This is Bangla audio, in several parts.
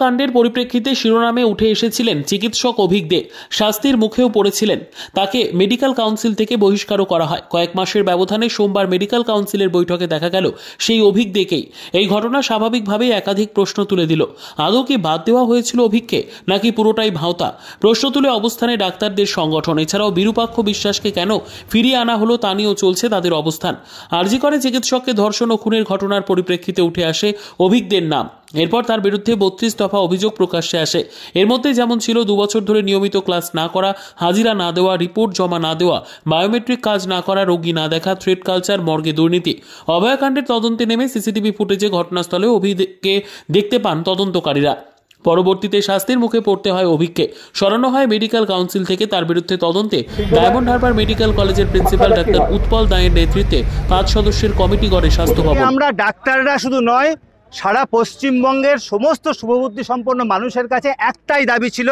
কাণ্ডের পরিপ্রেক্ষিতে শিরোনামে উঠে এসেছিলেন চিকিৎসক অভিক দে। শাস্তির মুখেও পড়েছিলেন। তাকে মেডিকেল কাউন্সিল থেকে বহিষ্কারও করা হয়। কয়েক মাসের ব্যবধানে সোমবার মেডিকেল কাউন্সিলের বৈঠকে দেখা গেল সেই অভিক দেকেই। এই ঘটনা স্বাভাবিকভাবেই একাধিক প্রশ্ন তুলে দিল। আদৌ কি বাদ দেওয়া হয়েছিল অভিককে, নাকি পুরোটাই ভাঁওতা? প্রশ্ন তুলে অবস্থানে ডাক্তারদের সংগঠন। এছাড়াও বিরূপাক্ষ বিশ্বাসকে কেন ফিরিয়ে আনা হলো তা নিয়েও চলছে তাদের অবস্থান। আরজি করে চিকিৎসককে ধর্ষণ ও খুনের ঘটনার পরিপ্রেক্ষিতে উঠে আসে অভিকদের নাম। এরপর তার বিরুদ্ধে 32 দফা অভিযোগ প্রকাশ্যে আসে। এর মধ্যে যেমন ছিল 2 বছর ধরে নিয়মিত ক্লাস না করা, হাজিরা না দেওয়া, রিপোর্ট জমা না দেওয়া, বায়োমেট্রিক কাজ না করা, রোগী না দেখা, থ্রেড কালচার, মর্গে দুর্নীতি। অভয়াকাণ্ডের তদন্তে নেমে সিসিটিভি ফুটেজে ঘটনাস্থলে অভিককে দেখতে পান তদন্তকারীরা। পরবর্তীতে শাস্তির মুখে পড়তে হয় অভিককে। সরানো হয় মেডিকেল কাউন্সিল থেকে। তার বিরুদ্ধে তদন্তে ডায়মন্ড হারবার মেডিকেল কলেজের প্রিন্সিপাল ডাক্তার উৎপল দায়ের নেতৃত্বে 5 সদস্যের কমিটি করে স্বাস্থ্য ভবন। আমরা ডাক্তাররা শুধু নয়, সারা পশ্চিমবঙ্গের সমস্ত শুভবুদ্ধি সম্পন্ন মানুষের কাছে একটাই দাবি ছিল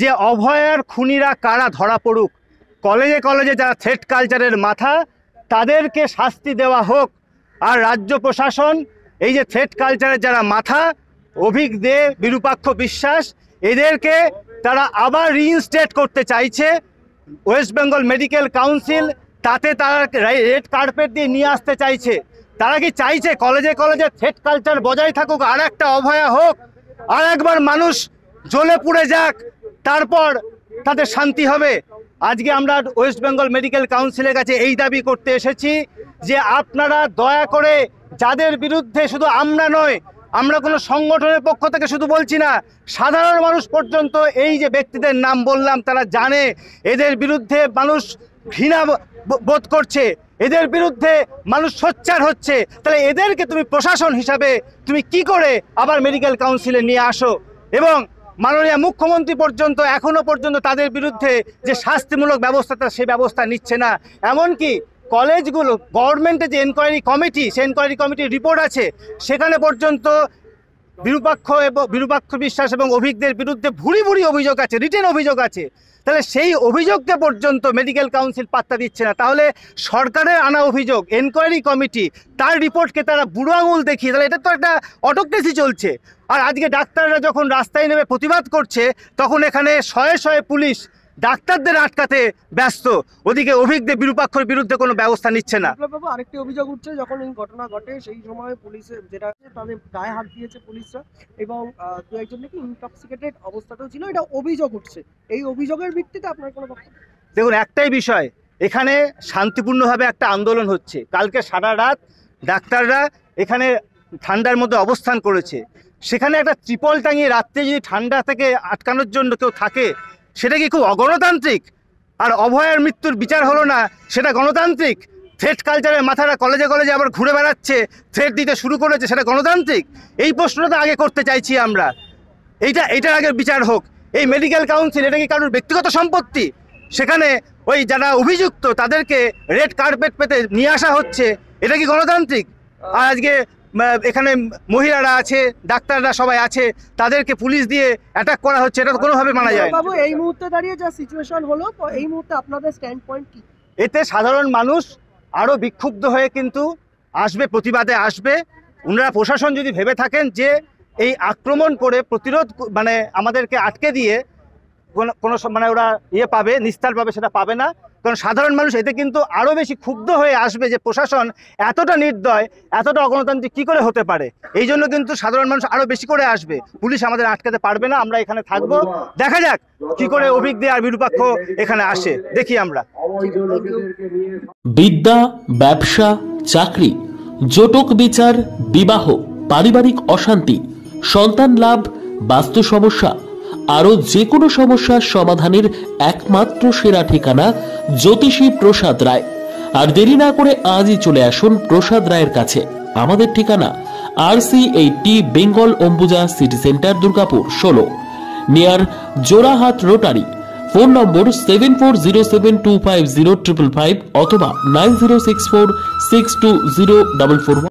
যে অভয়ার খুনিরা কারা ধরা পড়ুক। কলেজে কলেজে যারা থ্রেড কালচারের মাথা, তাদেরকে শাস্তি দেওয়া হোক। আর রাজ্য প্রশাসন এই যে থ্রেড কালচারের যারা মাথা, অভিক দে, বিরূপাক্ষ বিশ্বাস, এদেরকে তারা আবার রিইনস্টেট করতে চাইছে। ওয়েস্ট বেঙ্গল মেডিকেল কাউন্সিল তাতে তারা রেড কার্পেট দিয়ে নিয়ে আসতে চাইছে। তারা কি চাইছে কলেজে কলেজে থ্রেড কালচার বজায় থাকুক, আর একটা অভয়া হোক, আর একবার মানুষ জ্বলে পুড়ে যাক, তারপর তাদের শান্তি হবে? আজকে আমরা ওয়েস্ট বেঙ্গল মেডিকেল কাউন্সিলের কাছে এই দাবি করতে এসেছি যে আপনারা দয়া করে, যাদের বিরুদ্ধে শুধু আমরা নয়, আমরা কোনো সংগঠনের পক্ষ থেকে শুধু বলছি না, সাধারণ মানুষ পর্যন্ত এই যে ব্যক্তিদের নাম বললাম তারা জানে এদের বিরুদ্ধে মানুষ ঘৃণা বোধ করছে, এদের বিরুদ্ধে মানুষ সোচ্চার হচ্ছে। তাহলে এদেরকে তুমি প্রশাসন হিসাবে তুমি কি করে আবার মেডিকেল কাউন্সিলে নিয়ে আসো? এবং মাননীয় মুখ্যমন্ত্রী পর্যন্ত এখনো পর্যন্ত তাদের বিরুদ্ধে যে শাস্তিমূলক ব্যবস্থাটা, সেই ব্যবস্থা নিচ্ছে না। এমনকি কলেজগুলো, গভর্নমেন্টের যে এনকোয়ারি কমিটি, সেই এনকোয়ারি কমিটির রিপোর্ট আছে, সেখানে পর্যন্ত বিরূপাক্ষ বিশ্বাস এবং অভিকদের বিরুদ্ধে ভুরি ভুরি অভিযোগ আছে, রিটেন অভিযোগ আছে। তাহলে সেই অভিযোগকে পর্যন্ত মেডিকেল কাউন্সিল পাত্তা দিচ্ছে না। তাহলে সরকারের আনা অভিযোগ, এনকোয়ারি কমিটি, তার রিপোর্টকে তারা বুড়ো আঙুল দেখিয়ে, তাহলে এটা তো একটা অটোক্রেসি চলছে। আর আজকে ডাক্তাররা যখন রাস্তায় নেমে প্রতিবাদ করছে, তখন এখানে শয়ে শয়ে পুলিশ ডাক্তারদের আটকাতে ব্যস্ত, ওদিকে অভিকদের বিরূপাক্ষর বিরুদ্ধে কোনো ব্যবস্থা নিচ্ছে না। আরেকটি অভিযোগ উঠছে, যখন এই ঘটনা ঘটে সেই সময় পুলিশের যেটা তাদের গায়ে হাত দিয়েছে পুলিশরা, এবং দু একজন নাকি ইনটক্সিকেটেড অবস্থাতেও ছিল, এটা অভিযোগ উঠছে। এই অভিযোগের ভিত্তিতে আপনার কোনো বক্তব্য? দেখুন, একটাই বিষয়, এখানে শান্তিপূর্ণভাবে একটা আন্দোলন হচ্ছে। কালকে সারা রাত ডাক্তাররা এখানে ঠান্ডার মধ্যে অবস্থান করেছে। সেখানে একটা ত্রিপল টাঙিয়ে রাত্রে যদি ঠান্ডা থেকে আটকানোর জন্য কেউ থাকে, সেটা কি খুব অগণতান্ত্রিক? আর অভয়ার মৃত্যুর বিচার হলো না, সেটা গণতান্ত্রিক? থ্রেড কালচারের মাথারা কলেজে কলেজে আবার ঘুরে বেড়াচ্ছে, থ্রেড দিতে শুরু করেছে, সেটা গণতান্ত্রিক? এই প্রশ্নটা আগে করতে চাইছি আমরা। এইটার আগে বিচার হোক। এই মেডিকেল কাউন্সিল, এটা কি কারোর ব্যক্তিগত সম্পত্তি? সেখানে ওই যারা অভিযুক্ত তাদেরকে রেড কার্পেট পেতে নিয়ে আসা হচ্ছে, এটা কি গণতান্ত্রিক? আর আজকে এখানে মহিলারা আছে, ডাক্তাররা সবাই আছে, তাদেরকে পুলিশ দিয়ে অ্যাটাক করা হচ্ছে, এটা তো কোনোভাবে মানা যায় না। বাবু, এই মুহূর্তে দাঁড়িয়ে যা সিচুয়েশন হলো, এই মুহূর্তে আপনাদের স্ট্যান্ড পয়েন্ট কি? এতে সাধারণ মানুষ আরও বিক্ষুব্ধ হয়ে কিন্তু আসবে, প্রতিবাদে আসবে। ওনারা প্রশাসন যদি ভেবে থাকেন যে এই আক্রমণ করে প্রতিরোধ, মানে আমাদেরকে আটকে দিয়ে কোনো মানে ওরা পাবে, নিস্তার পাবে, সেটা পাবে না। কারণ সাধারণ মানুষ এতে কিন্তু আরও বেশি ক্ষুব্ধ হয়ে আসবে যে প্রশাসন এতটা নির্দয়, এতটা অগণতান্ত্রিক কী করে হতে পারে। এই জন্য কিন্তু সাধারণ মানুষ আরও বেশি করে আসবে। পুলিশ আমাদের আটকাতে পারবে না, আমরা এখানে থাকবো। দেখা যাক কি করে অভিক দে আর বিরূপাক্ষ এখানে আসে, দেখি আমরা। বিদ্যা, ব্যবসা, চাকরি, জটক বিচার, বিবাহ, পারিবারিক অশান্তি, সন্তান লাভ, বাস্তু সমস্যা, আরো যে কোনো সমস্যার সমাধানের একমাত্র সেরা ঠিকানা জ্যোতিষী প্রসাদ রায়। আর দেরি না করে আজই চলে আসুন প্রসাদ রায়ের কাছে। আমাদের ঠিকানা RC80 Bengal Ambuja city centre, Durgapur 16, near Jorhat rotary. Phone নম্বর 7407250555 অথবা 9064620441।